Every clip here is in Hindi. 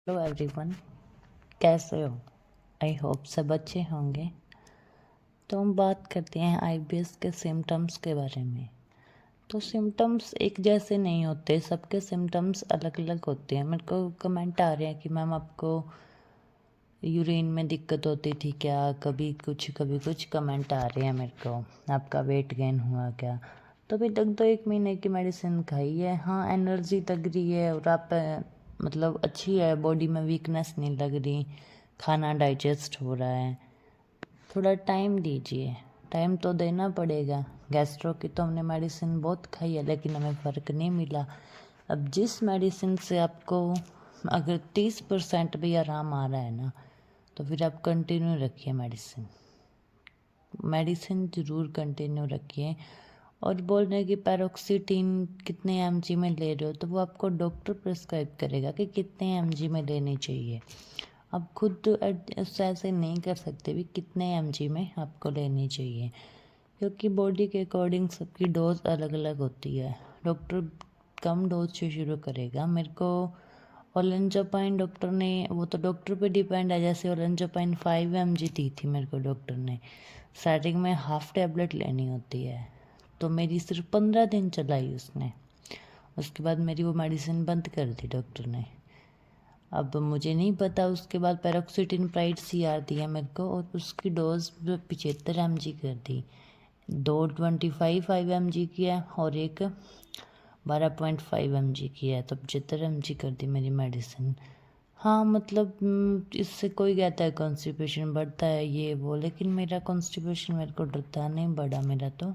हेलो एवरीवन, कैसे हो? आई होप सब अच्छे होंगे। तो हम बात करते हैं आईबीएस के सिम्टम्स के बारे में। तो सिम्टम्स एक जैसे नहीं होते, सबके सिम्टम्स अलग अलग होते हैं। मेरे को कमेंट आ रहे हैं कि मैम आपको यूरिन में दिक्कत होती थी क्या? कभी कुछ कमेंट आ रहे हैं मेरे को, आपका वेट गेन हुआ क्या? तो अभी तक तो 1 महीने की मेडिसिन खाई है। हाँ, एनर्जी लग रही है और आप मतलब अच्छी है, बॉडी में वीकनेस नहीं लग रही, खाना डाइजेस्ट हो रहा है। थोड़ा टाइम दीजिए, टाइम तो देना पड़ेगा। गैस्ट्रो की तो हमने मेडिसिन बहुत खाई है लेकिन हमें फ़र्क नहीं मिला। अब जिस मेडिसिन से आपको अगर 30% भी आराम आ रहा है ना, तो फिर आप कंटिन्यू रखिए मेडिसिन। मेडिसिन ज़रूर कंटिन्यू रखिए। और बोल रहे हैं कि पैरोक्सिटिन कितने एमजी में ले रहे हो, तो वो आपको डॉक्टर प्रिस्क्राइब करेगा कि कितने एमजी में लेनी चाहिए। आप खुद ऐसे नहीं कर सकते भी कितने एमजी में आपको लेनी चाहिए, क्योंकि बॉडी के अकॉर्डिंग सबकी डोज अलग अलग होती है। डॉक्टर कम डोज से शुरू करेगा। मेरे को ओलेंजापाइन डॉक्टर ने, वो तो डॉक्टर पे डिपेंड है, जैसे ओलेंजापाइन 5 mg दी थी मेरे को डॉक्टर ने। स्टार्टिंग में हाफ टेबलेट लेनी होती है, तो मेरी सिर्फ 15 दिन चलाई उसने। उसके बाद मेरी वो मेडिसिन बंद कर दी डॉक्टर ने। अब मुझे नहीं पता, उसके बाद पैरोक्सिटिन प्राइड CR दिया मेरे को और उसकी डोज 75 mg कर दी। 225 5 mg की है और एक 12.5 mg की है, तो 75 mg कर दी मेरी मेडिसिन। हाँ मतलब इससे कोई कहता है कॉन्स्टिपेशन बढ़ता है ये वो, लेकिन मेरा कॉन्स्टिपेशन मेरे को डरता नहीं बढ़ा मेरा तो।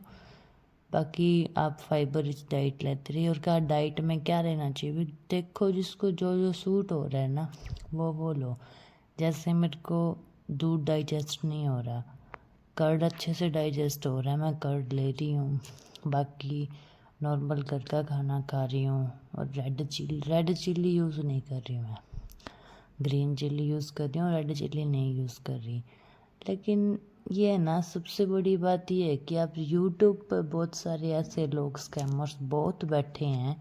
बाकी आप फाइबर रिच डाइट लेते रहिए। और क्या डाइट में क्या लेना चाहिए भी देखो, जिसको जो जो सूट हो रहा है ना वो लो। जैसे मेरे को दूध डाइजेस्ट नहीं हो रहा, कर्ड अच्छे से डाइजेस्ट हो रहा है, मैं कर्ड ले रही हूँ। बाकी नॉर्मल घर का खाना खा रही हूँ। और रेड चिल्ली यूज़ नहीं कर रही हूँ मैं, ग्रीन चिल्ली यूज़ कर रही हूँ, रेड चिल्ली नहीं यूज़ कर रही। लेकिन ये है ना, सबसे बड़ी बात ये है कि आप यूट्यूब पर बहुत सारे ऐसे लोग, स्कैमर्स बहुत बैठे हैं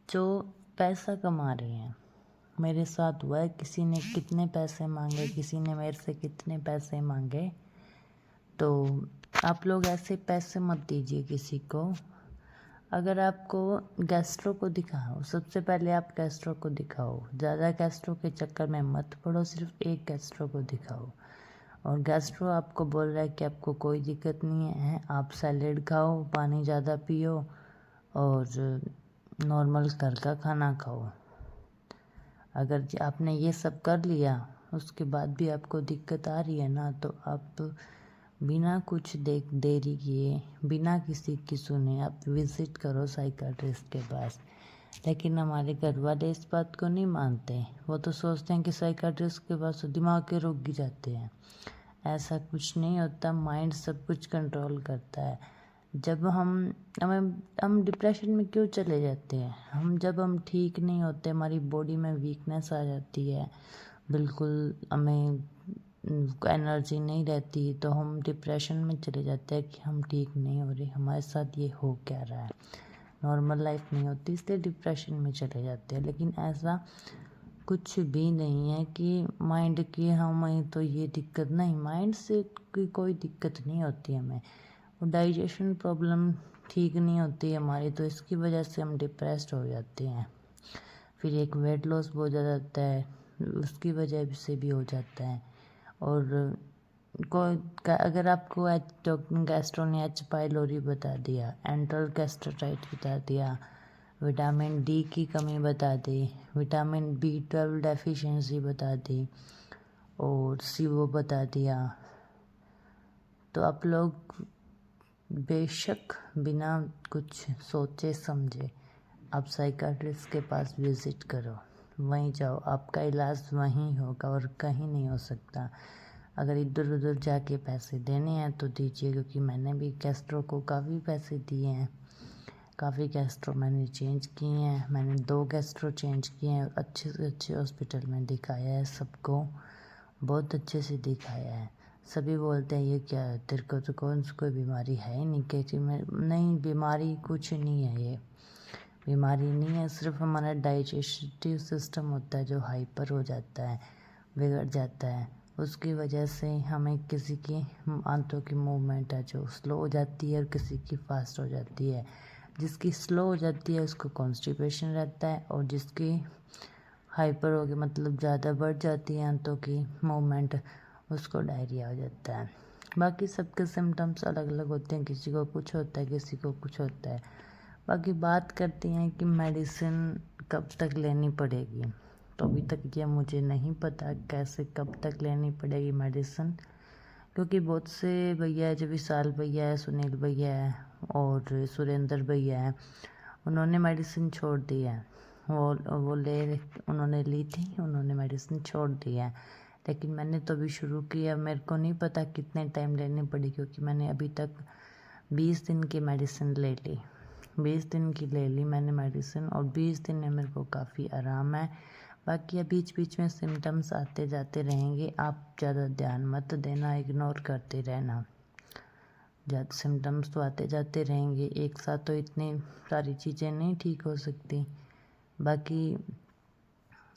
जो पैसा कमा रहे हैं। मेरे साथ हुआ है, किसी ने कितने पैसे मांगे, किसी ने मेरे से कितने पैसे मांगे। तो आप लोग ऐसे पैसे मत दीजिए किसी को। अगर आपको गैस्ट्रो को दिखाओ, सबसे पहले आप गैस्ट्रो को दिखाओ। ज़्यादा गैस्ट्रो के चक्कर में मत पड़ो, सिर्फ एक गैस्ट्रो को दिखाओ। और गैस्ट्रो आपको बोल रहा है कि आपको कोई दिक्कत नहीं है, आप सैलेड खाओ, पानी ज़्यादा पियो और नॉर्मल घर का खाना खाओ। अगर आपने ये सब कर लिया, उसके बाद भी आपको दिक्कत आ रही है ना, तो आप बिना कुछ देरी किए, बिना किसी की सुने आप विज़िट करो साइकाट्रिस्ट के पास। लेकिन हमारे घर वाले इस बात को नहीं मानते। वो तो सोचते हैं कि साइकाट्रिस्ट के पास तो दिमाग के रोग गिर जाते हैं। ऐसा कुछ नहीं होता, माइंड सब कुछ कंट्रोल करता है। जब हम डिप्रेशन में क्यों चले जाते हैं? जब हम ठीक नहीं होते, हमारी बॉडी में वीकनेस आ जाती है, बिल्कुल हमें एनर्जी नहीं रहती, तो हम डिप्रेशन में चले जाते हैं कि हम ठीक नहीं हो रहे, हमारे साथ ये हो क्या रहा है, नॉर्मल लाइफ नहीं होती, इसलिए डिप्रेशन में चले जाते हैं। लेकिन ऐसा कुछ भी नहीं है कि माइंड की हमें तो ये दिक्कत नहीं, माइंड से की कोई दिक्कत नहीं होती हमें। वो डाइजेशन प्रॉब्लम ठीक नहीं होती हमारी, तो इसकी वजह से हम डिप्रेस्ड हो जाते हैं। फिर एक वेट लॉस बहुत ज़्यादा होता है, उसकी वजह से भी हो जाता है। और अगर आपको गैस्ट्रो ने H पाइलोरी बता दिया, एंट्रल गैस्ट्रोटाइट बता दिया, विटामिन D की कमी बता दी, विटामिन B12 डेफिशिएंसी बता दी और CO बता दिया, तो आप लोग बेशक बिना कुछ सोचे समझे आप साइकाट्रिस्ट के पास विज़िट करो, वहीं जाओ, आपका इलाज वहीं होगा और कहीं नहीं हो सकता। अगर इधर उधर जाके पैसे देने हैं तो दीजिए, क्योंकि मैंने भी गैस्ट्रो को काफ़ी पैसे दिए हैं, काफ़ी गैस्ट्रो मैंने चेंज किए हैं। मैंने 2 गैस्ट्रो चेंज किए हैं, अच्छे से अच्छे हॉस्पिटल में दिखाया है सबको, बहुत अच्छे से दिखाया है। सभी बोलते हैं ये क्या है, तेरे को तो कोई बीमारी है ही नहीं, कहती मैं नहीं, बीमारी कुछ नहीं है, ये बीमारी नहीं है, सिर्फ हमारा डाइजेस्टिव सिस्टम होता है जो हाइपर हो जाता है, बिगड़ जाता है। उसकी वजह से हमें किसी की आंतों की मूवमेंट है जो स्लो हो जाती है और किसी की फास्ट हो जाती है। जिसकी स्लो हो जाती है उसको कॉन्स्टिपेशन रहता है, और जिसकी हाइपर हो गई मतलब ज़्यादा बढ़ जाती है आंतों की मूवमेंट, उसको डायरिया हो जाता है। बाकी सबके सिम्टम्स अलग अलग होते हैं, किसी को कुछ होता है, किसी को कुछ होता है। बाकी बात करते हैं कि मेडिसिन कब तक लेनी पड़ेगी, तो अभी तक ये मुझे नहीं पता कैसे कब तक लेनी पड़ेगी मेडिसिन, क्योंकि बहुत से भैया है, जो विशाल भैया है, सुनील भैया है और सुरेंद्र भैया है, उन्होंने मेडिसिन छोड़ दी है। उन्होंने ली थी, उन्होंने मेडिसिन छोड़ दी है। लेकिन मैंने तो अभी शुरू किया, मेरे को नहीं पता कितने टाइम लेनी पड़ी, क्योंकि मैंने अभी तक 20 दिन की मेडिसिन ले ली। 20 दिन की ले ली मैंने मेडिसिन, और 20 दिन में मेरे को काफ़ी आराम है। बाकी बीच बीच में सिम्टम्स आते जाते रहेंगे, आप ज़्यादा ध्यान मत देना, इग्नोर करते रहना। ज़्यादा सिम्टम्स तो आते जाते रहेंगे, एक साथ तो इतनी सारी चीज़ें नहीं ठीक हो सकती। बाकी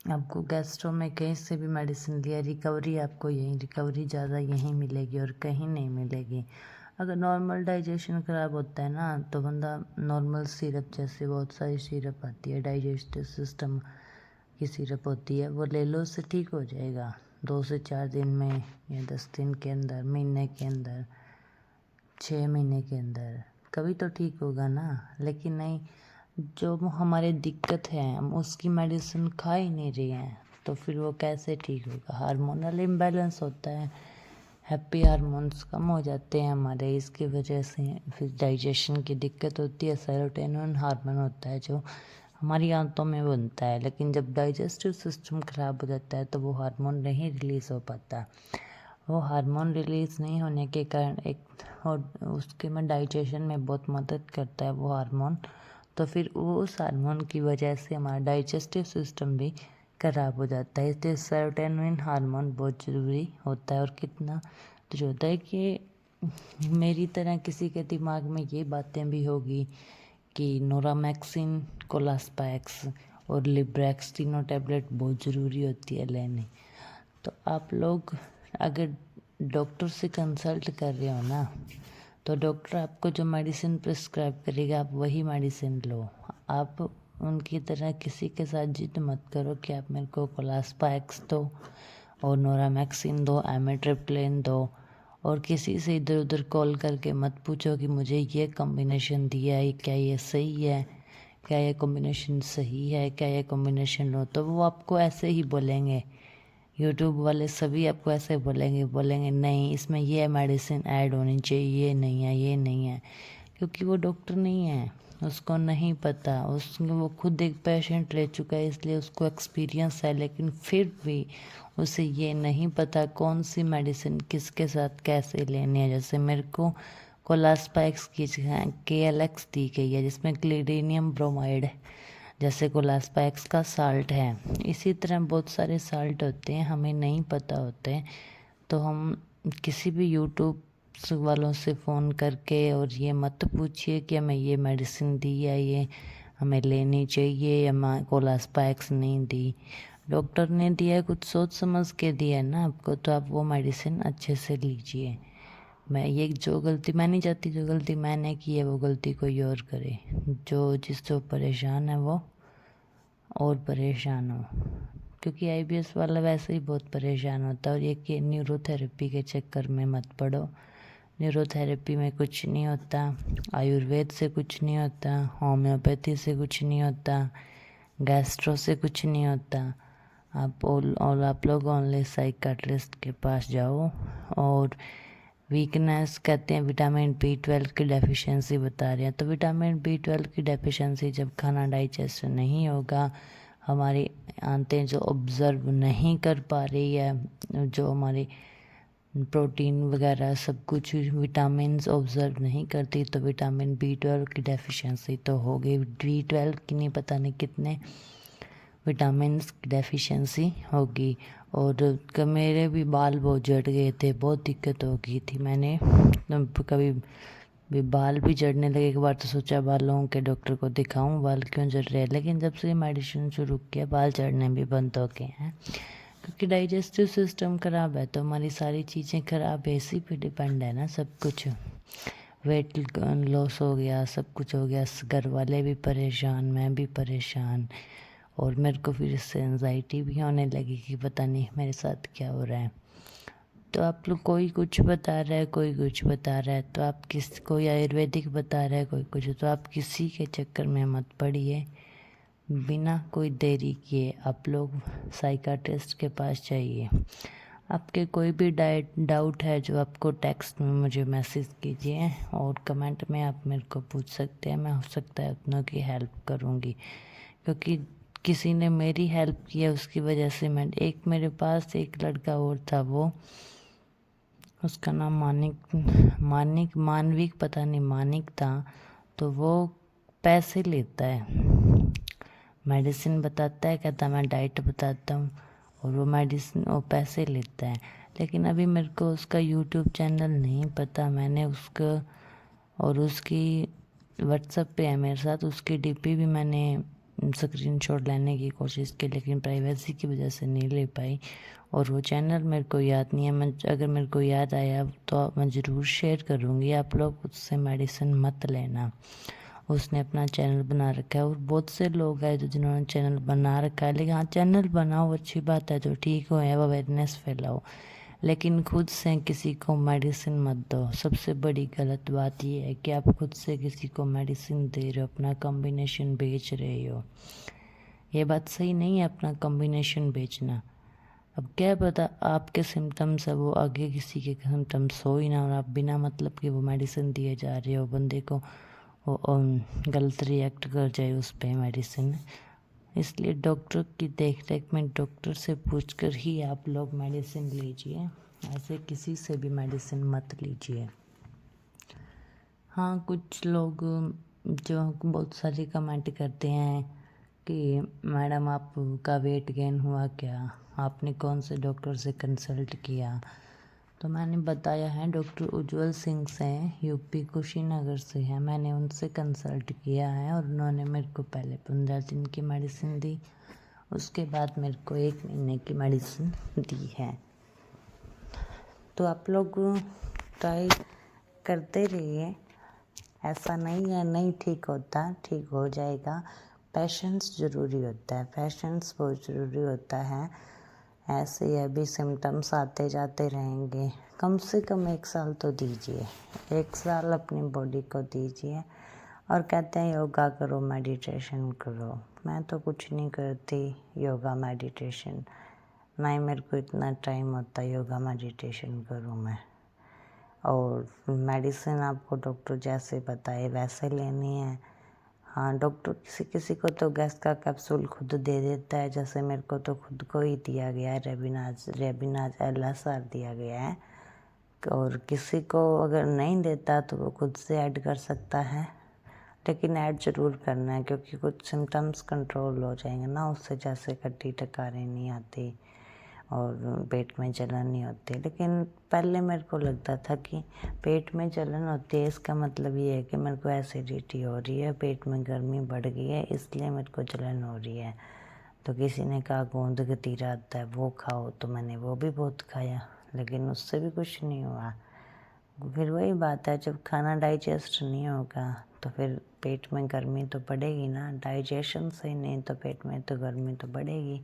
आपको गैस्ट्रो में कहीं से भी मेडिसिन लिया, रिकवरी आपको रिकवरी ज़्यादा यहीं मिलेगी और कहीं नहीं मिलेगी। अगर नॉर्मल डाइजेशन ख़राब होता है ना, तो बंदा नॉर्मल सिरप, जैसे बहुत सारी सिरप आती है, डाइजेस्टिव सिस्टम की सिरप होती है, वो ले लो, उससे ठीक हो जाएगा 2 से 4 दिन में, या 10 दिन के अंदर, महीने के अंदर, 6 महीने के अंदर, कभी तो ठीक होगा ना। लेकिन नहीं, जो हमारे दिक्कत है हम उसकी मेडिसिन खा ही नहीं रहे हैं, तो फिर वो कैसे ठीक होगा। हार्मोनल इम्बैलेंस होता है, हैप्पी हार्मोन्स कम हो जाते हैं हमारे, इसकी वजह से फिर डाइजेशन की दिक्कत होती है। सेरोटोनिन हार्मोन होता है जो हमारी आंतों में बनता है, लेकिन जब डाइजेस्टिव सिस्टम ख़राब हो जाता है तो वो हार्मोन नहीं रिलीज़ हो पाता। वो हार्मोन रिलीज़ नहीं होने के कारण और उसके में डाइजेशन में बहुत मदद करता है वो हार्मोन, तो फिर उस हार्मोन की वजह से हमारा डाइजेस्टिव सिस्टम भी ख़राब हो जाता है। इसलिए सेरोटोनिन हार्मोन बहुत ज़रूरी होता है। और कितना तो होता है कि मेरी तरह किसी के दिमाग में ये बातें भी होगी कि नोरामैक्सिन, कोलास्पैक्स और लिब्रेक्स तीनों टैबलेट बहुत ज़रूरी होती है लेनी। तो आप लोग अगर डॉक्टर से कंसल्ट कर रहे हो ना, तो डॉक्टर आपको जो मेडिसिन प्रिस्क्राइब करेगा आप वही मेडिसिन लो। आप उनकी तरह किसी के साथ जिद मत करो कि आप मेरे को कोलास्पैक्स दो और नोरामैक्सिन दो, एमिट्रिप्लिन दो, और किसी से इधर उधर कॉल करके मत पूछो कि मुझे ये कॉम्बिनेशन दिया है, क्या ये सही है, क्या ये कॉम्बिनेशन सही है, क्या ये कॉम्बिनेशन लो। तो वो आपको ऐसे ही बोलेंगे, यूट्यूब वाले सभी आपको ऐसे बोलेंगे नहीं इसमें ये मेडिसिन ऐड होनी चाहिए, ये नहीं है, ये नहीं है, क्योंकि वो डॉक्टर नहीं है, उसको नहीं पता। वो खुद एक पेशेंट ले चुका है, इसलिए उसको एक्सपीरियंस है, लेकिन फिर भी उसे ये नहीं पता कौन सी मेडिसिन किसके साथ कैसे लेनी है। जैसे मेरे को कोलास्पैक्स की KLX दी गई है, जिसमें क्लिडेनियम ब्रोमाइड है, जैसे कोलास्पैक्स का साल्ट है। इसी तरह बहुत सारे साल्ट होते हैं, हमें नहीं पता होते हैं, तो हम किसी भी यूट्यूब वालों से फ़ोन करके और ये मत पूछिए कि हमें ये मेडिसिन दी है, ये हमें लेनी चाहिए, या कोलास्पैक्स नहीं दी। डॉक्टर ने दिया है, कुछ सोच समझ के दिया है ना आपको, तो आप वो मेडिसिन अच्छे से लीजिए। मैं ये जो गलती मैं नहीं चाहती, जो गलती मैंने की है वो गलती कोई और करे, जो जिससे परेशान है वो और परेशान हो। क्योंकि IBS वाला वैसे ही बहुत परेशान होता है। और ये कि न्यूरोथेरेपी के चक्कर में मत पड़ो, न्यूरोथेरेपी में कुछ नहीं होता, आयुर्वेद से कुछ नहीं होता, होम्योपैथी से कुछ नहीं होता, गैस्ट्रो से कुछ नहीं होता। आप लोग ओनली साइकाट्रिस्ट के पास जाओ। और वीकनेस कहते हैं विटामिन B12 की डेफिशिएंसी बता रहे हैं, तो विटामिन B12 की डेफिशिएंसी जब खाना डाइजेस्ट नहीं होगा, हमारी आंतें जो ऑब्ज़र्व नहीं कर पा रही है, जो हमारी प्रोटीन वगैरह सब कुछ विटामिन्स ऑब्ज़र्व नहीं करती, तो विटामिन B12 की डेफिशिएंसी तो होगी। B12 की नहीं, पता नहीं कितने विटामिन्स की डेफिशिएंसी होगी। और मेरे भी बाल बहुत झड़ गए थे, बहुत दिक्कत हो गई थी। मैंने कभी भी बाल भी झड़ने लगे। एक बार तो सोचा बालों के डॉक्टर को दिखाऊं बाल क्यों झड़ रहे हैं, लेकिन जब से मेडिसिन शुरू किया बाल झड़ने भी बंद हो गए हैं। क्योंकि डाइजेस्टिव सिस्टम ख़राब है तो हमारी सारी चीज़ें ख़राब है, इसी पे डिपेंड है ना सब कुछ। वेट लॉस हो गया, सब कुछ हो गया, घर वाले भी परेशान, मैं भी परेशान, और मेरे को फिर इससे एंजाइटी भी होने लगी कि पता नहीं मेरे साथ क्या हो रहा है। तो आप लोग कोई कुछ बता रहा है, कोई कुछ बता रहा है, तो आप कोई आयुर्वेदिक बता रहा है, कोई कुछ, तो आप किसी के चक्कर में मत पड़िए। बिना कोई देरी किए आप लोग साइकाट्रिस्ट के पास जाइए। आपके कोई भी डाउट है जो आपको टेक्स्ट में मुझे मैसेज कीजिए, और कमेंट में आप मेरे को पूछ सकते हैं। मैं हो सकता है अपनों की हेल्प करूँगी, क्योंकि किसी ने मेरी हेल्प की है उसकी वजह से मेरे पास एक लड़का और था, वो उसका नाम मानविक पता नहीं मानिक था। तो वो पैसे लेता है, मेडिसिन बताता है, कहता मैं डाइट बताता हूँ, और वो पैसे लेता है। लेकिन अभी मेरे को उसका यूट्यूब चैनल नहीं पता, मैंने उसका और उसकी व्हाट्सएप पे है मेरे साथ, उसकी डीपी भी मैंने स्क्रीनशॉट लेने की कोशिश की, लेकिन प्राइवेसी की वजह से नहीं ले पाई। और वो चैनल मेरे को याद नहीं है, मैं अगर मेरे को याद आया तो मैं ज़रूर शेयर करूँगी। आप लोग उससे मेडिसिन मत लेना, उसने अपना चैनल बना रखा है, और बहुत से लोग हैं जो जिन्होंने चैनल बना रखा है। लेकिन हाँ, चैनल बनाओ अच्छी बात है, जो ठीक हो है अवेयरनेस फैलाओ, लेकिन खुद से किसी को मेडिसिन मत दो। सबसे बड़ी गलत बात ये है कि आप खुद से किसी को मेडिसिन दे रहे हो, अपना कॉम्बिनेशन बेच रहे हो। ये बात सही नहीं है अपना कॉम्बिनेशन बेचना। अब क्या पता आपके सिम्टम्स है वो आगे किसी के सिम्टम्स हो ही ना, और आप बिना मतलब कि वो मेडिसिन दिए जा रहे हो, बंदे को वो गलत रिएक्ट कर जाए उस पे मेडिसिन। इसलिए डॉक्टर की देख रेख में डॉक्टर से पूछकर ही आप लोग मेडिसिन लीजिए, ऐसे किसी से भी मेडिसिन मत लीजिए। हाँ, कुछ लोग जो बहुत सारे कमेंट करते हैं कि मैडम आपका वेट गेन हुआ क्या, आपने कौन से डॉक्टर से कंसल्ट किया। तो मैंने बताया है, डॉक्टर उज्जवल सिंह से हैं, यूपी कुशीनगर से हैं, मैंने उनसे कंसल्ट किया है, और उन्होंने मेरे को पहले 15 दिन की मेडिसिन दी, उसके बाद मेरे को 1 महीने की मेडिसिन दी है। तो आप लोग ट्राई करते रहिए, ऐसा नहीं है नहीं ठीक होता, ठीक हो जाएगा। पेशेंस ज़रूरी होता है, पेशेंस बहुत ज़रूरी होता है। ऐसे ही अभी सिम्टम्स आते जाते रहेंगे, कम से कम 1 साल तो दीजिए, 1 साल अपनी बॉडी को दीजिए। और कहते हैं योगा करो, मेडिटेशन करो, मैं तो कुछ नहीं करती योगा मेडिटेशन, ना ही मेरे को इतना टाइम होता योगा मेडिटेशन करूँ मैं। और मेडिसिन आपको डॉक्टर जैसे बताए वैसे लेनी है। हाँ, डॉक्टर किसी किसी को तो गैस का कैप्सूल खुद दे देता है, जैसे मेरे को तो खुद को ही दिया गया है, रेबिनाज LSR दिया गया है। और किसी को अगर नहीं देता तो वो खुद से ऐड कर सकता है, लेकिन ऐड ज़रूर करना है, क्योंकि कुछ सिम्टम्स कंट्रोल हो जाएंगे ना उससे, जैसे कटी टकारें नहीं आती और पेट में जलन नहीं होती। लेकिन पहले मेरे को लगता था कि पेट में जलन होती है इसका मतलब ये है कि मेरे को एसिडिटी हो रही है, पेट में गर्मी बढ़ गई है, इसलिए मेरे को जलन हो रही है। तो किसी ने कहा गोंद गतीरा आता है वो खाओ, तो मैंने वो भी बहुत खाया, लेकिन उससे भी कुछ नहीं हुआ। फिर वही बात है, जब खाना डाइजेस्ट नहीं होगा तो फिर पेट में गर्मी तो बढ़ेगी ना, डाइजेशन सही नहीं तो पेट में तो गर्मी तो बढ़ेगी।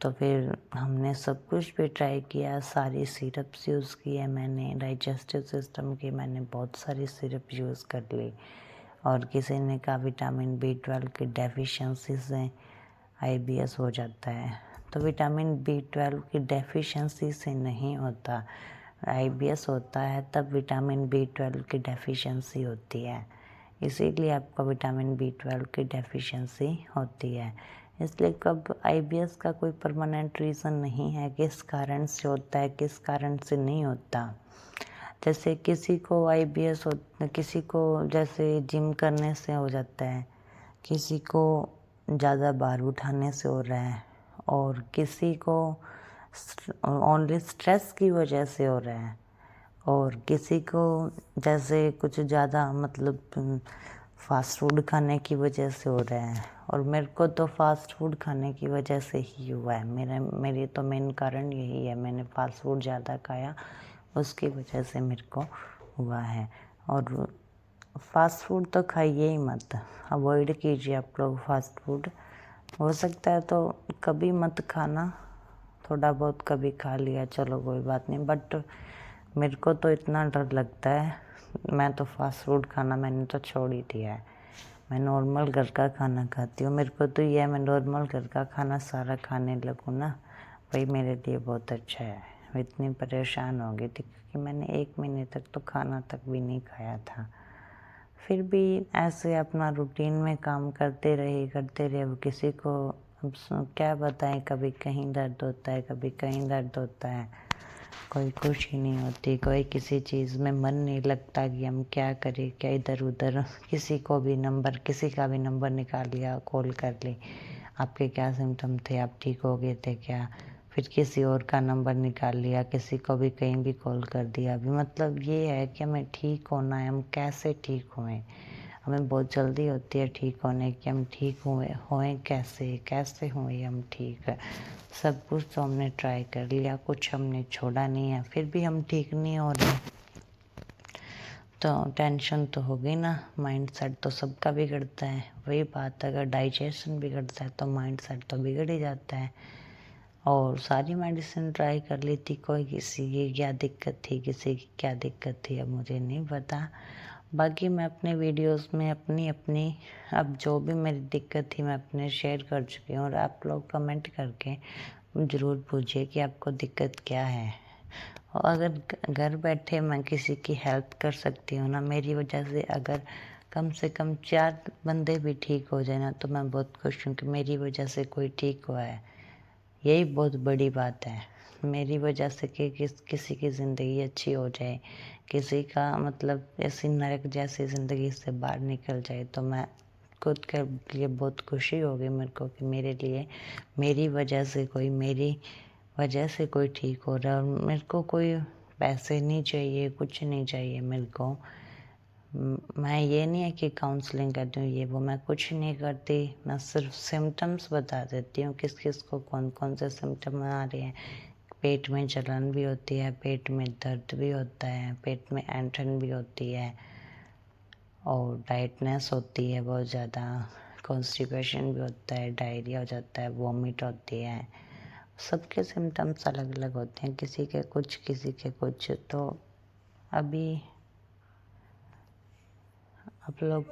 तो फिर हमने सब कुछ भी ट्राई किया, सारी सिरप्स यूज़ की है मैंने, डाइजेस्टिव सिस्टम की मैंने बहुत सारी सिरप यूज़ कर ली। और किसी ने कहा विटामिन B12 की डेफिशिएंसी से IBS हो जाता है, तो विटामिन B12 की डेफिशिएंसी से नहीं होता, IBS होता है तब विटामिन B12 की डेफिशिएंसी होती है, इसीलिए आपको विटामिन B12 की डेफिशिएंसी होती है। इसलिए कब IBS का कोई परमानेंट रीज़न नहीं है, किस कारण से होता है किस कारण से नहीं होता। जैसे किसी को IBS हो, किसी को जैसे जिम करने से हो जाता है, किसी को ज़्यादा भार उठाने से हो रहा है, और किसी को ओनली स्ट्रेस की वजह से हो रहा है, और किसी को जैसे कुछ ज़्यादा मतलब फास्ट फूड खाने की वजह से हो रहा है, और मेरे को तो फास्ट फूड खाने की वजह से ही हुआ है। मेरी तो मेन कारण यही है, मैंने फास्ट फूड ज़्यादा खाया, उसकी वजह से मेरे को हुआ है। और फास्ट फूड तो खाइए ही मत, अवॉइड कीजिए आप लोग फास्ट फूड। हो सकता है तो कभी मत खाना, थोड़ा बहुत कभी खा लिया चलो कोई बात नहीं, बट मेरे को तो इतना डर लगता है, मैं तो फास्ट फूड खाना मैंने तो छोड़ ही दिया है। मैं नॉर्मल घर का खाना खाती हूँ। मेरे को तो ये है, मैं नॉर्मल घर का खाना सारा खाने लगूँ ना, वही मेरे लिए बहुत अच्छा है। मैं इतनी परेशान हो गई थी क्योंकि मैंने 1 महीने तक तो खाना तक भी नहीं खाया था। फिर भी ऐसे अपना रूटीन में काम करते रहे। अब किसी को अब क्या बताएं, कभी कहीं दर्द होता है, कभी कहीं दर्द होता है, कोई खुशी नहीं होती, कोई किसी चीज़ में मन नहीं लगता कि हम क्या करें, क्या इधर उधर किसी का भी नंबर निकाल लिया, कॉल कर ली, आपके क्या सिम्टम थे, आप ठीक हो गए थे क्या, फिर किसी और का नंबर निकाल लिया, किसी को भी कहीं भी कॉल कर दिया। अभी मतलब ये है कि हमें ठीक होना है, हम कैसे ठीक हुए, हमें बहुत जल्दी होती है ठीक होने की, हम ठीक होएं कैसे हुए हम ठीक। सब कुछ तो हमने ट्राई कर लिया, कुछ हमने छोड़ा नहीं है, फिर भी हम ठीक नहीं हो रहे, तो टेंशन तो हो गई ना। माइंड सेट तो सबका बिगड़ता है, वही बात, अगर डाइजेशन बिगड़ता है तो माइंड सेट तो बिगड़ ही जाता है। और सारी मेडिसिन ट्राई कर ली थी, कोई किसी की क्या दिक्कत थी, किसी की क्या दिक्कत थी, अब मुझे नहीं पता। बाकी मैं अपने वीडियोस में अपनी अब जो भी मेरी दिक्कत थी मैं अपने शेयर कर चुकी हूँ, और आप लोग कमेंट करके ज़रूर पूछिए कि आपको दिक्कत क्या है। और अगर घर बैठे मैं किसी की हेल्प कर सकती हूँ ना, मेरी वजह से अगर कम से कम 4 बंदे भी ठीक हो जाए ना, तो मैं बहुत खुश हूँ कि मेरी वजह से कोई ठीक हुआ है। यही बहुत बड़ी बात है, मेरी वजह से कि किसी की ज़िंदगी अच्छी हो जाए, किसी का मतलब ऐसी नरक जैसी ज़िंदगी से बाहर निकल जाए, तो मैं खुद के लिए बहुत खुशी होगी मेरे को कि मेरी वजह से कोई ठीक हो रहा है। और मेरे को कोई पैसे नहीं चाहिए, कुछ नहीं चाहिए मेरे को। मैं ये नहीं है कि काउंसलिंग करती हूँ ये वो, मैं कुछ नहीं करती, मैं सिर्फ सिम्टम्स बता देती हूँ किस किस को कौन कौन से सिम्टम आ रहे हैं। पेट में जलन भी होती है, पेट में दर्द भी होता है, पेट में ऐंठन भी होती है, और टाइटनेस होती है बहुत ज़्यादा, कॉन्स्टिपेशन भी होता है, डायरिया हो जाता है, वॉमिट होती है। सबके सिम्टम्स अलग अलग होते हैं, किसी के कुछ। तो अभी आप लोग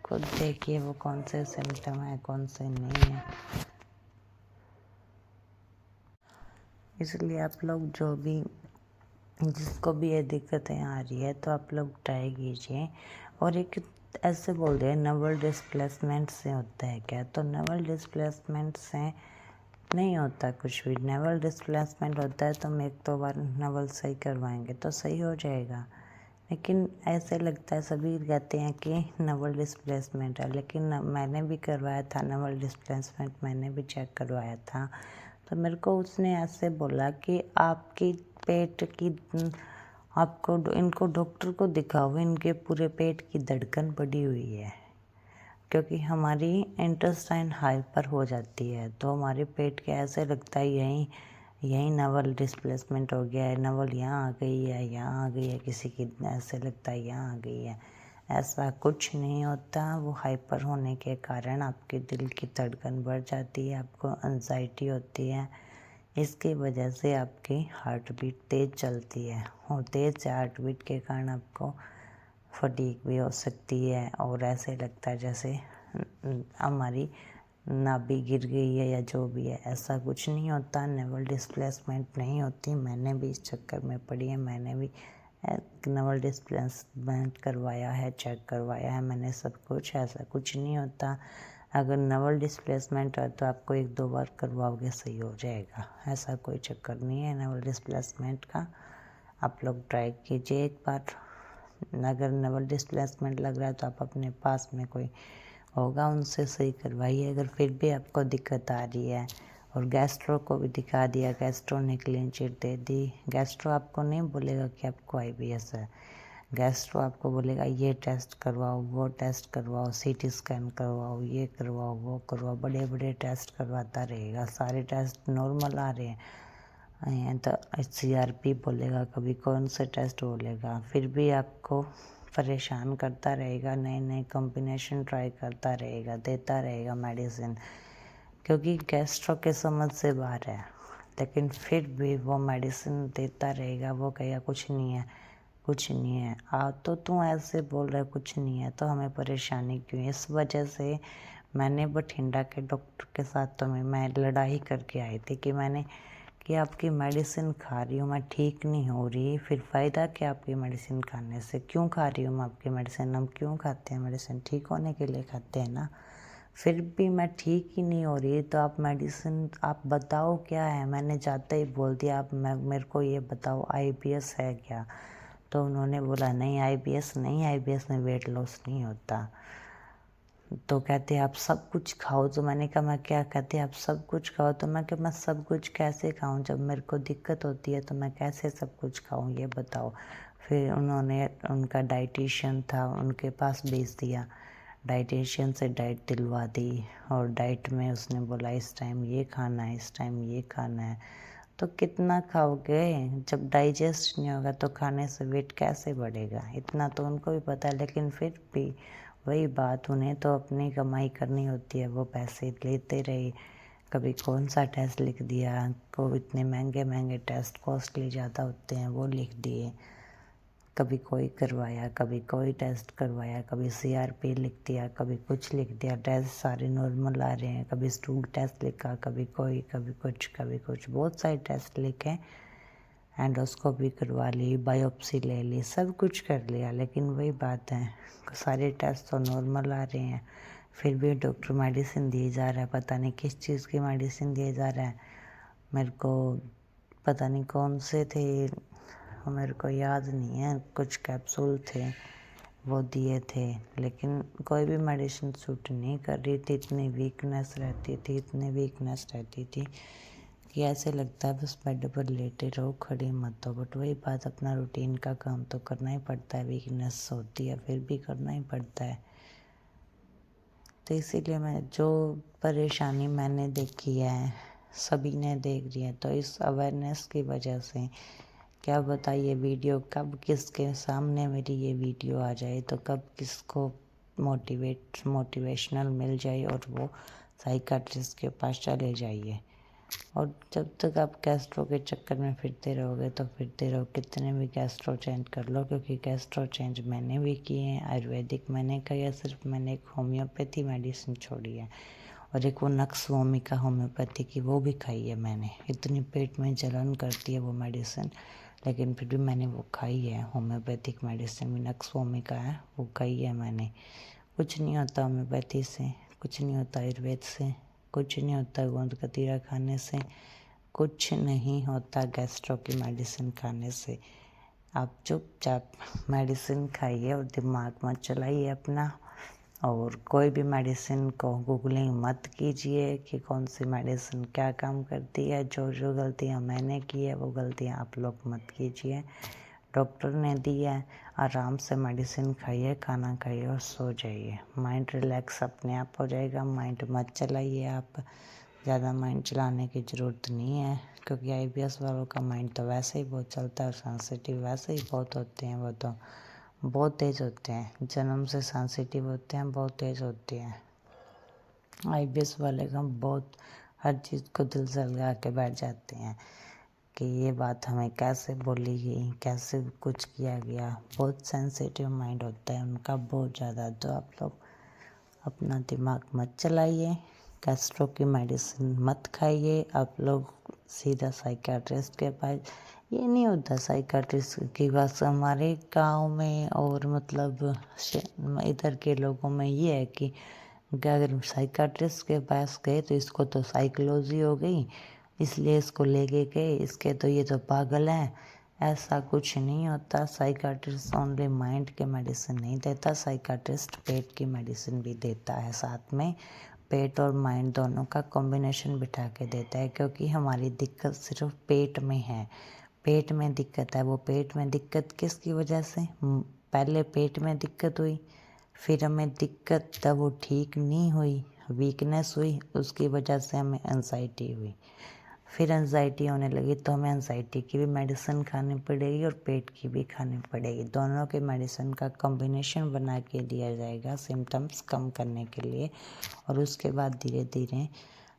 खुद देखिए वो कौन से सिम्टम है, कौन से नहीं है। इसलिए आप लोग जिसको भी ये दिक्कतें आ रही है तो आप लोग ट्राई कीजिए। और एक ऐसे बोल रहे हैं नवल डिस्प्लेसमेंट से होता है क्या, तो नवल डिस्प्लेसमेंट से नहीं होता कुछ भी। नवल डिस्प्लेसमेंट होता है तो हम 1-2 बार नवल सही करवाएंगे तो सही हो जाएगा, लेकिन ऐसे लगता है, सभी कहते हैं कि नवल डिस्प्लेसमेंट है, लेकिन मैंने भी करवाया था नवल डिस्प्लेसमेंट, मैंने भी चेक करवाया था। तो मेरे को उसने ऐसे बोला कि आपकी पेट की आपको इनको डॉक्टर को दिखाओ, इनके पूरे पेट की धड़कन बढ़ी हुई है, क्योंकि हमारी इंटेस्टाइन हाइपर हो जाती है, तो हमारे पेट के ऐसे लगता है यहीं नवल डिस्प्लेसमेंट हो गया है, नवल यहाँ आ गई है, यहाँ आ गई है, किसी की ऐसे लगता है यहाँ आ गई है। ऐसा कुछ नहीं होता, वो हाइपर होने के कारण आपके दिल की धड़कन बढ़ जाती है, आपको एंजाइटी होती है, इसकी वजह से आपकी हार्ट बीट तेज़ चलती है, और तेज़ हार्ट बीट के कारण आपको फटीग भी हो सकती है, और ऐसे लगता है जैसे हमारी नाभि गिर गई है या जो भी है। ऐसा कुछ नहीं होता, नवल डिस्प्लेसमेंट नहीं होती, मैंने भी इस चक्कर में पड़ी है, मैंने भी नवल डिस्प्लेसमेंट करवाया है, चेक करवाया है मैंने सब कुछ, ऐसा कुछ नहीं होता। अगर नवल डिस्प्लेसमेंट है तो आपको 1-2 बार करवाओगे सही हो जाएगा, ऐसा कोई चक्कर नहीं है नवल डिस्प्लेसमेंट का। आप लोग ट्राई कीजिए एक बार, अगर नवल डिस्प्लेसमेंट लग रहा है तो आप अपने पास में कोई होगा उनसे सही करवाइए। अगर फिर भी आपको दिक्कत आ रही है और गैस्ट्रो को भी दिखा दिया, गैस्ट्रो ने क्लीन चिट दे दी। गैस्ट्रो आपको नहीं बोलेगा कि आपको IBS है, गैस्ट्रो आपको बोलेगा ये टेस्ट करवाओ, वो टेस्ट करवाओ, CT स्कैन करवाओ, ये करवाओ, वो करवाओ, बड़े बड़े टेस्ट करवाता रहेगा। सारे टेस्ट नॉर्मल आ रहे हैं तो CRP बोलेगा, कभी कौन से टेस्ट बोलेगा, फिर भी आपको परेशान करता रहेगा, नए नए कॉम्बिनेशन ट्राई करता रहेगा, देता रहेगा मेडिसिन, क्योंकि गैस्ट्रो के समझ से बाहर है। लेकिन फिर भी वो मेडिसिन देता रहेगा, वो कहेगा कुछ नहीं है, कुछ नहीं है। तो तू ऐसे बोल रहा है कुछ नहीं है, तो हमें परेशानी क्यों है? इस वजह से मैंने बठिंडा के डॉक्टर के साथ तो मैं लड़ाई करके आई थी कि आपकी मेडिसिन खा रही हूँ मैं, ठीक नहीं हो रही, फिर फ़ायदा क्या आपकी मेडिसिन खाने से? क्यों खा रही हूँ मैं आपकी मेडिसिन? हम क्यों खाते हैं मेडिसिन? ठीक होने के लिए खाते हैं ना। फिर भी मैं ठीक ही नहीं हो रही, तो आप मेडिसिन आप बताओ क्या है? मैंने जाते ही बोल दिया, आप मेरे को ये बताओ IBS है क्या? तो उन्होंने बोला नहीं IBS नहीं, IBS में वेट लॉस नहीं होता। तो कहते आप सब कुछ खाओ। तो मैंने कहा मैं क्या? कहते आप सब कुछ खाओ। तो मैं कहा मैं सब कुछ कैसे खाऊं? जब मेरे को दिक्कत होती है तो मैं कैसे सब कुछ खाऊं, ये बताओ। फिर उन्होंने, उनका डाइटिशियन था, उनके पास भेज दिया, डाइटिशियन से डाइट दिलवा दी, और डाइट में उसने बोला इस टाइम ये खाना है, इस टाइम ये खाना है। तो कितना खाओगे? जब डाइजेस्ट नहीं होगा तो खाने से वेट कैसे बढ़ेगा? इतना तो उनको भी पता है, लेकिन फिर भी वही बात, उन्हें तो अपनी कमाई करनी होती है, वो पैसे लेते रहे। कभी कौन सा टेस्ट लिख दिया, को इतने महंगे महंगे टेस्ट, कॉस्टली ज़्यादा होते हैं, वो लिख दिए। कभी कोई करवाया, कभी कोई टेस्ट करवाया, कभी CRP लिख दिया, कभी कुछ लिख दिया। टेस्ट सारे नॉर्मल आ रहे हैं, कभी स्टूल टेस्ट लिखा, कभी कोई, कभी कुछ, कभी कुछ, बहुत सारे टेस्ट लिखे। एंडोस्कोपी करवा ली, बायोप्सी ले ली, सब कुछ कर लिया, लेकिन वही बात है, सारे टेस्ट तो नॉर्मल आ रहे हैं। फिर भी डॉक्टर मेडिसिन दिए जा रहा है, पता नहीं किस चीज़ की मेडिसिन दिए जा रहा है। मेरे को पता नहीं कौन से थे, मेरे को याद नहीं है, कुछ कैप्सूल थे वो दिए थे, लेकिन कोई भी मेडिसिन सूट नहीं कर रही थी। इतनी वीकनेस रहती थी, इतनी वीकनेस रहती थी कि ऐसे लगता है बस बेड पर लेटे रहो, खड़े मत हो। बट वही बात, अपना रूटीन का काम तो करना ही पड़ता है, वीकनेस होती है फिर भी करना ही पड़ता है। तो इसीलिए मैं, जो परेशानी मैंने देखी है सभी ने देख रही है, तो इस अवेयरनेस की वजह से क्या बताइए, वीडियो कब किसके सामने मेरी ये वीडियो आ जाए, तो कब किसको मोटिवेशनल मिल जाए और वो साइकाट्रिस्ट के पास चले जाइए। और जब तक आप गैस्ट्रो के चक्कर में फिरते रहोगे तो फिरते रहो, कितने भी गैस्ट्रो चेंज कर लो, क्योंकि गैस्ट्रो चेंज मैंने भी किए हैं। आयुर्वेदिक मैंने किया, सिर्फ मैंने एक होम्योपैथी मेडिसिन छोड़ी है, और एक वो नक्स वोमिका होम्योपैथी की, वो भी खाई है मैंने। इतनी पेट में जलन करती है वो मेडिसिन, लेकिन फिर भी मैंने वो खाई है। होम्योपैथिक मेडिसिन भी नक्स वोमिका है, वो खाई है मैंने। कुछ नहीं होता होम्योपैथी से, कुछ नहीं होता आयुर्वेद से, कुछ नहीं होता गोंद कतीरा खाने से, कुछ नहीं होता गैस्ट्रो की मेडिसिन खाने से। आप चुपचाप मेडिसिन खाइए और दिमाग मत चलाइए अपना, और कोई भी मेडिसिन को गूगलिंग मत कीजिए कि कौन सी मेडिसिन क्या काम करती है। जो जो गलतियाँ मैंने की है वो गलतियाँ आप लोग मत कीजिए। डॉक्टर ने दी है, आराम से मेडिसिन खाइए, खाना खाइए और सो जाइए। माइंड रिलैक्स अपने आप हो जाएगा। माइंड मत चलाइए आप, ज़्यादा माइंड चलाने की ज़रूरत नहीं है, क्योंकि IBS वालों का माइंड तो वैसे ही बहुत चलता है, और सेंसिटिव वैसे ही बहुत होते हैं, वो तो बहुत तेज़ होते हैं, जन्म से सेंसिटिव होते हैं, बहुत तेज़ होते हैं। IBS वाले का बहुत, हर चीज़ को दिल से लगा के बैठ जाते हैं कि ये बात हमें कैसे बोली गई, कैसे कुछ किया गया। बहुत सेंसिटिव माइंड होता है उनका, बहुत ज़्यादा। तो आप लोग अपना दिमाग मत चलाइए, गैस्ट्रो की मेडिसिन मत खाइए। आप लोग सीधा साइकियाट्रिस्ट के पास, ये नहीं होता साइकियाट्रिस्ट की बात हमारे गांव में, और मतलब इधर के लोगों में ये है कि अगर साइकियाट्रिस्ट के पास गए तो इसको तो साइकोलॉजी हो गई, इसलिए इसको लेके गए, इसके तो ये तो पागल हैं। ऐसा कुछ नहीं होता। साइकियाट्रिस्ट ओनली माइंड के मेडिसिन नहीं देता, साइकियाट्रिस्ट पेट की मेडिसिन भी देता है साथ में। पेट और माइंड दोनों का कॉम्बिनेशन बिठा के देता है, क्योंकि हमारी दिक्कत सिर्फ पेट में है। पेट में दिक्कत है, वो पेट में दिक्कत किसकी वजह से? पहले पेट में दिक्कत हुई, फिर हमें दिक्कत तब वो ठीक नहीं हुई, वीकनेस हुई, उसकी वजह से हमें एंजाइटी हुई। फिर एंजाइटी होने लगी तो हमें एंजाइटी की भी मेडिसिन खानी पड़ेगी और पेट की भी खानी पड़ेगी। दोनों के मेडिसिन का कॉम्बिनेशन बना के दिया जाएगा सिम्टम्स कम करने के लिए, और उसके बाद धीरे धीरे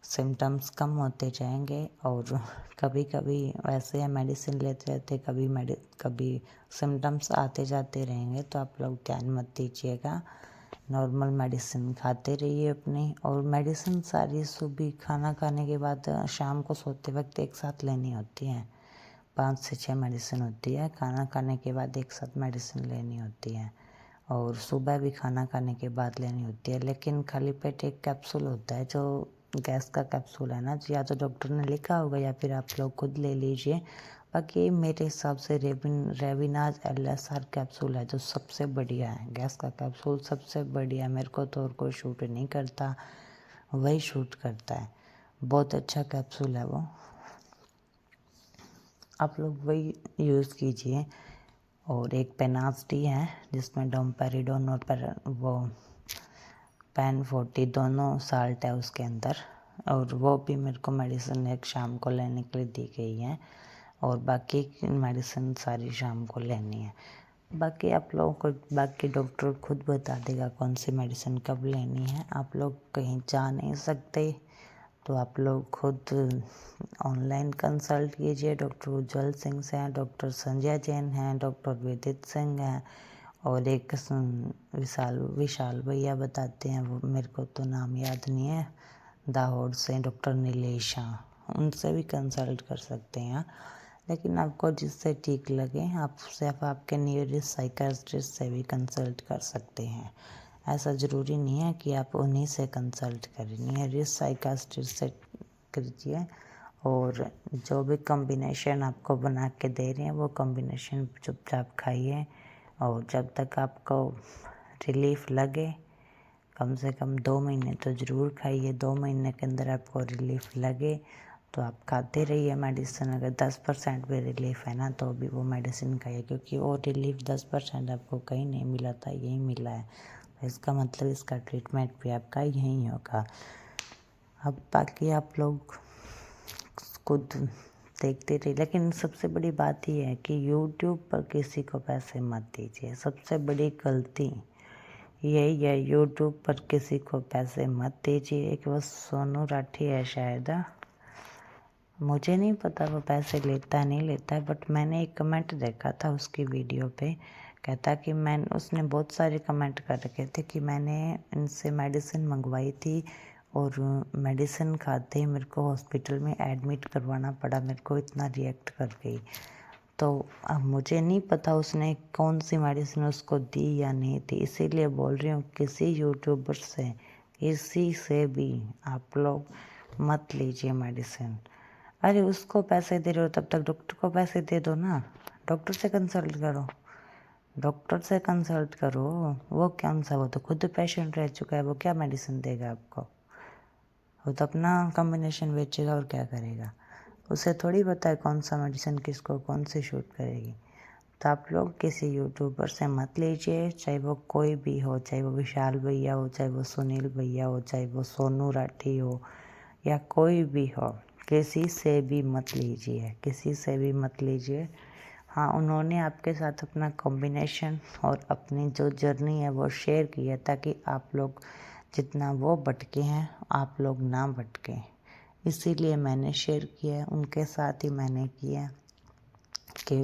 सिम्टम्स कम होते जाएंगे। और कभी कभी वैसे मेडिसिन लेते रहते, कभी सिम्टम्स आते जाते रहेंगे, तो आप लोग ध्यान मत दीजिएगा, नॉर्मल मेडिसिन खाते रहिए अपनी। और मेडिसिन सारी सुबह खाना खाने के बाद शाम को सोते वक्त एक साथ लेनी होती है। 5 से 6 मेडिसिन होती है, खाना खाने के बाद एक साथ मेडिसिन लेनी होती है, और सुबह भी खाना खाने के बाद लेनी होती है। लेकिन खाली पेट एक कैप्सूल होता है, जो गैस का कैप्सूल है ना, या तो डॉक्टर ने लिखा होगा या फिर आप लोग खुद ले लीजिए। बाकी मेरे हिसाब से रेविनाज LSR कैप्सूल है जो सबसे बढ़िया है। गैस का कैप्सूल सबसे बढ़िया है, मेरे को तो और कोई शूट नहीं करता, वही शूट करता है। बहुत अच्छा कैप्सूल है वो, आप लोग वही यूज़ कीजिए। और एक पेनास्टी है जिसमें डोमपेरिडोन और वो पेन-40 दोनों साल्ट है उसके अंदर, और वो भी मेरे को मेडिसिन एक शाम को लेने के लिए दी गई है, और बाकी मेडिसिन सारी शाम को लेनी है। बाकी आप लोगों को बाकी डॉक्टर खुद बता देगा कौन सी मेडिसिन कब लेनी है। आप लोग कहीं जा नहीं सकते तो आप लोग खुद ऑनलाइन कंसल्ट कीजिए। डॉक्टर उज्जवल सिंह से हैं, डॉक्टर संजय जैन हैं, डॉक्टर विदित सिंह हैं, और एक विशाल भैया बताते हैं, वो मेरे को तो नाम याद नहीं है, दाहोद से डॉक्टर नीलेशा, उनसे भी कंसल्ट कर सकते हैं। लेकिन आपको जिससे ठीक लगे आप सिर्फ आपके नियरेस्ट साइकियाट्रिस्ट से भी कंसल्ट कर सकते हैं। ऐसा ज़रूरी नहीं है कि आप उन्हीं से कंसल्ट करें, नियरेस्ट साइकियाट्रिस्ट से कीजिए। और जो भी कॉम्बिनेशन आपको बना के दे रहे हैं वो कॉम्बिनेशन चुपचाप खाइए, और जब तक आपको रिलीफ लगे, कम से कम 2 महीने तो ज़रूर खाइए। 2 महीने के अंदर आपको रिलीफ लगे तो आप खाते रहिए मेडिसिन। अगर 10% भी रिलीफ है ना तो भी वो मेडिसिन खाइए, क्योंकि वो रिलीफ 10% आपको कहीं नहीं मिला था, यही मिला है, तो इसका मतलब इसका ट्रीटमेंट भी आपका यहीं होगा। अब बाकी आप लोग खुद देखते रहिए। लेकिन सबसे बड़ी बात ये है कि यूट्यूब पर किसी को पैसे मत दीजिए, सबसे बड़ी गलती यही है। यूट्यूब पर किसी को पैसे मत दीजिए। एक वो सोनू राठी है शायद, मुझे नहीं पता वो पैसे लेता है नहीं लेता है, बट मैंने एक कमेंट देखा था उसकी वीडियो पे, कहता कि उसने बहुत सारे कमेंट कर रखे थे कि मैंने इनसे मेडिसिन मंगवाई थी और मेडिसिन खाते ही मेरे को हॉस्पिटल में एडमिट करवाना पड़ा, मेरे को इतना रिएक्ट कर गई। तो अब मुझे नहीं पता उसने कौन सी मेडिसिन उसको दी या नहीं दी, इसीलिए बोल रही हूँ किसी यूट्यूबर से किसी से भी आप लोग मत लीजिए मेडिसिन। अरे उसको पैसे दे रहे हो तब तक डॉक्टर को पैसे दे दो ना, डॉक्टर से कंसल्ट करो, डॉक्टर से कंसल्ट करो। वो क्या सा, वो तो खुद पेशेंट रह चुका है, वो क्या मेडिसिन देगा आपको, वो तो अपना कॉम्बिनेशन बेचेगा और क्या करेगा, उसे थोड़ी पता है कौन सा मेडिसिन किसको कौन सी शूट करेगी। तो आप लोग किसी यूट्यूबर से मत लीजिए, चाहे वो कोई भी हो, चाहे वो विशाल भैया हो, चाहे वो सुनील भैया हो, चाहे वो सोनू राठी हो, या कोई भी हो, किसी से भी मत लीजिए, किसी से भी मत लीजिए। हाँ, उन्होंने आपके साथ अपना कॉम्बिनेशन और अपनी जो जर्नी है वो शेयर की है, ताकि आप लोग जितना वो भटके हैं आप लोग ना भटकें, इसीलिए मैंने शेयर किया है। उनके साथ ही मैंने किया कि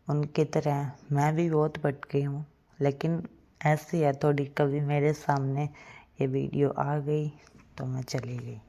उनकी तरह मैं भी बहुत भटकी हूँ, लेकिन ऐसी है थोड़ी, कभी मेरे सामने ये वीडियो आ गई तो मैं चली गई।